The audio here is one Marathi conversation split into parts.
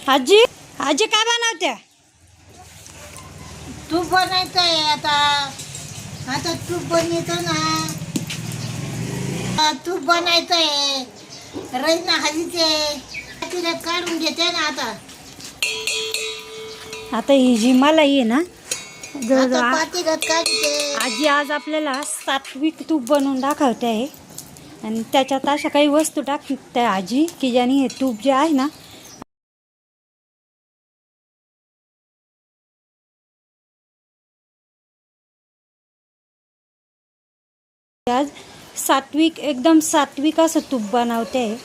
आजी आजी काय बनवते? तूप बनायचंय आता. आता तूप बनवतो ना. तूप बनायचंय. रईना हळदीचे तिला काढून घेते ना आता. आता ही जी मलाई आहे ना, आता पातेल्यात काढते. आजी आज आपल्याला सात्विक तूप बनवून दाखवते आहे. आणि त्याच्यात अशा काही वस्तू टाकते आजी की ज्याने हे तूप जे आहे ना, आज सात्विक एकदम सात्विक असं तूप बनवते आहे.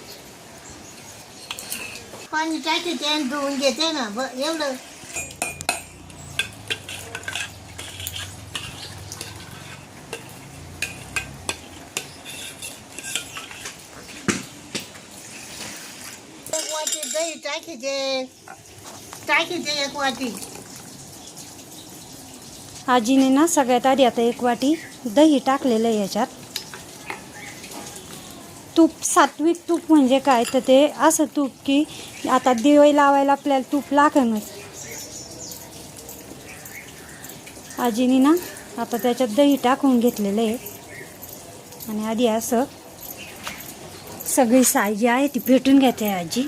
पाणी टाकायचे आणि धुवून घेते ना एवढं. एक वाटी दही टाकायचे एक वाटी. आजीने ना सगळ्यात आधी आता एक वाटी दही टाकलेलं आहे याच्यात. तूप सात्विक तूप म्हणजे काय तर ते असं तूप की आता दिवे लावायला आपल्याला तूप लागणच. आजीने ना आता त्याच्यात दही टाकून घेतलेलं आहे आणि आधी असं सगळी साय जी आहे ती फेटून घेते आजी.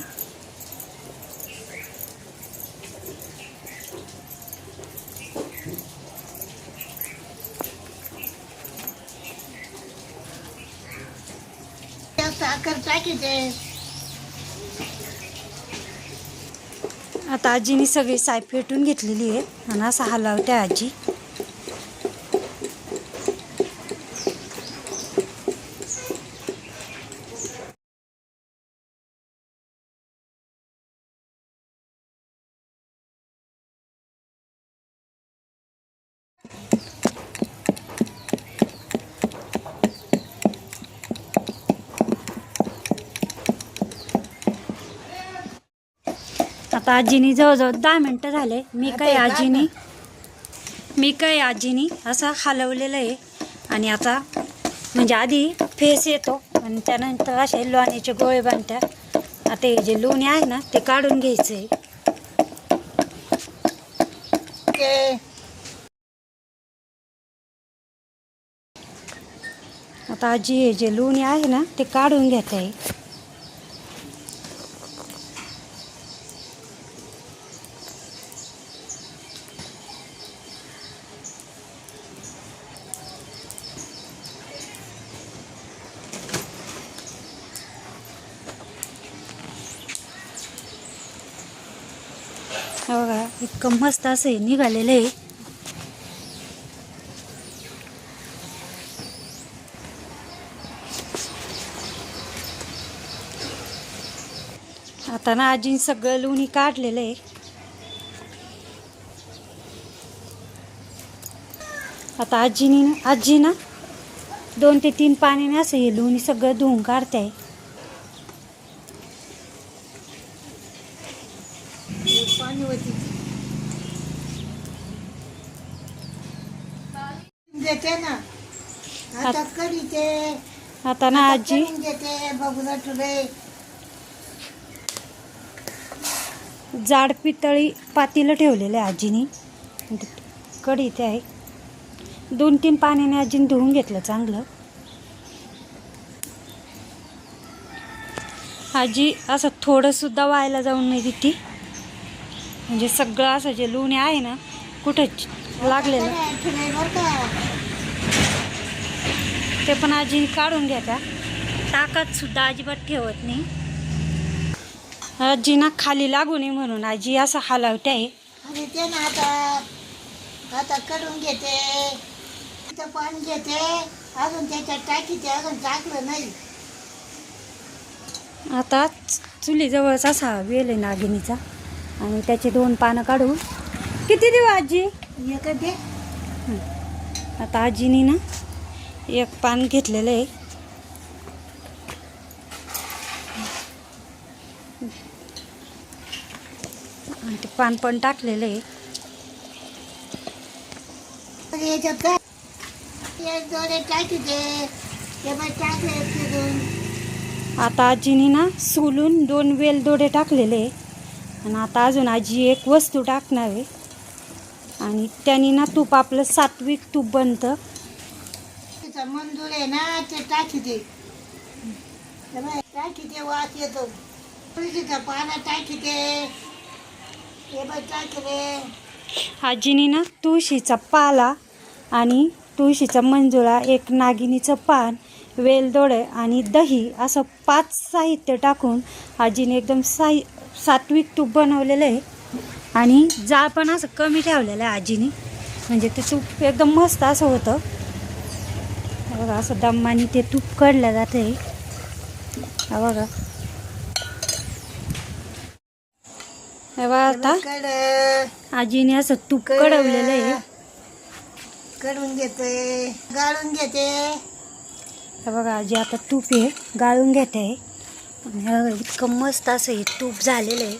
साखर टाकायचे. आता आजीने सगळी साय फेटून घेतलेली आहे आणि असं हलवते आजी. आता आजीनी जवळजवळ 10 मिनटं झाले. मी काय आजीनी असं हलवलेलं आहे. आणि आता म्हणजे आधी फेस येतो आणि त्यानंतर असे लोण्याचे गोळे बनतात. आता हे जे लोणी आहे ना ते काढून घ्यायचं आहे. आता आजी हे जे लोणी आहे ना ते काढून घेत आहे. बघा इतकं मस्त असं हे निघालेलं आहे. आता ना आजीने सगळं लोणी काढलेलं आहे. आता आजी ना 2 ते 3 पाण्याने असं हे लोणी सगळं धुवून काढते आहे. पाणी होती देते ना. आता कढीचे आता ना आजी घेते बघून तुले. जाड पितळी पातेलं ठेवलेलं आहे आजीनी. कढी ते आहे 2-3 पाण्याने आजीने धुवून घेतलं चांगलं. आजी असं थोडंसुद्धा व्हायला जाऊन नाही देती. म्हणजे सगळं असं जे लोणी आहे ना कुठं लागलेलं ते पण आजी काढून घ्यायचा. ताकात सुद्धा अजिबात ठेवत नाही. आजी ना खाली लागू नये म्हणून आजी असं हलवते आहे. आणि ते ना आता करून घेते. पाणी घेते अजून त्याच्यात टाकीते. अजून टाकलं नाही. आता चुलीजवळच असा वेल आहे नागिनीचा आणि त्याचे 2 पानं काढून किती देऊ आजी? एक दे. आता आजीनी ना 1 पान घेतलेलं आहे. आणि ते पान पण टाकलेलं आहे. याच्यात काय एक दोरे टाकीते. ते पण टाकले फिरून. आता आजीनी ना सोलून 2 वेल दोडे टाकलेले आणि आता अजून आजी एक वस्तू टाकणार आहे आणि त्याने ना तूप आपलं सात्विक तूप बनतं. तिचा मंजूर आहे ना ते टाकी दे टाकी दे वास येतो. तुळशीचा पानं टाकी दे हे बघ टाकी दे. आजीने ना तुळशीचा पाला आणि तुळशीचा मंजुळा, एक नागिनीचं पान, वेलदोडे आणि दही असं 5 साहित्य टाकून आजीने एकदम सात्विक तूप बनवलेलं आहे. आणि जाळ पण असं कमी ठेवलेलं आहे आजीने, म्हणजे ते तूप एकदम मस्त असं होतं. बघा असं दमाने ते तूप काढलं जातं आहे. बघा हे बघा आता आजीने असं तूप कढवलेलं आहे. कढून घेते गाळून घेते. हे बघा आजी आता तूप हे गाळून घेते आहे. इतकं मस्त असं हे तूप झालेलं आहे,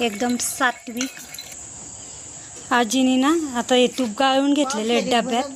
एकदम सात्विक. आजीने ना आता हे तूप गाळून घेतलेलं आहे डब्यात.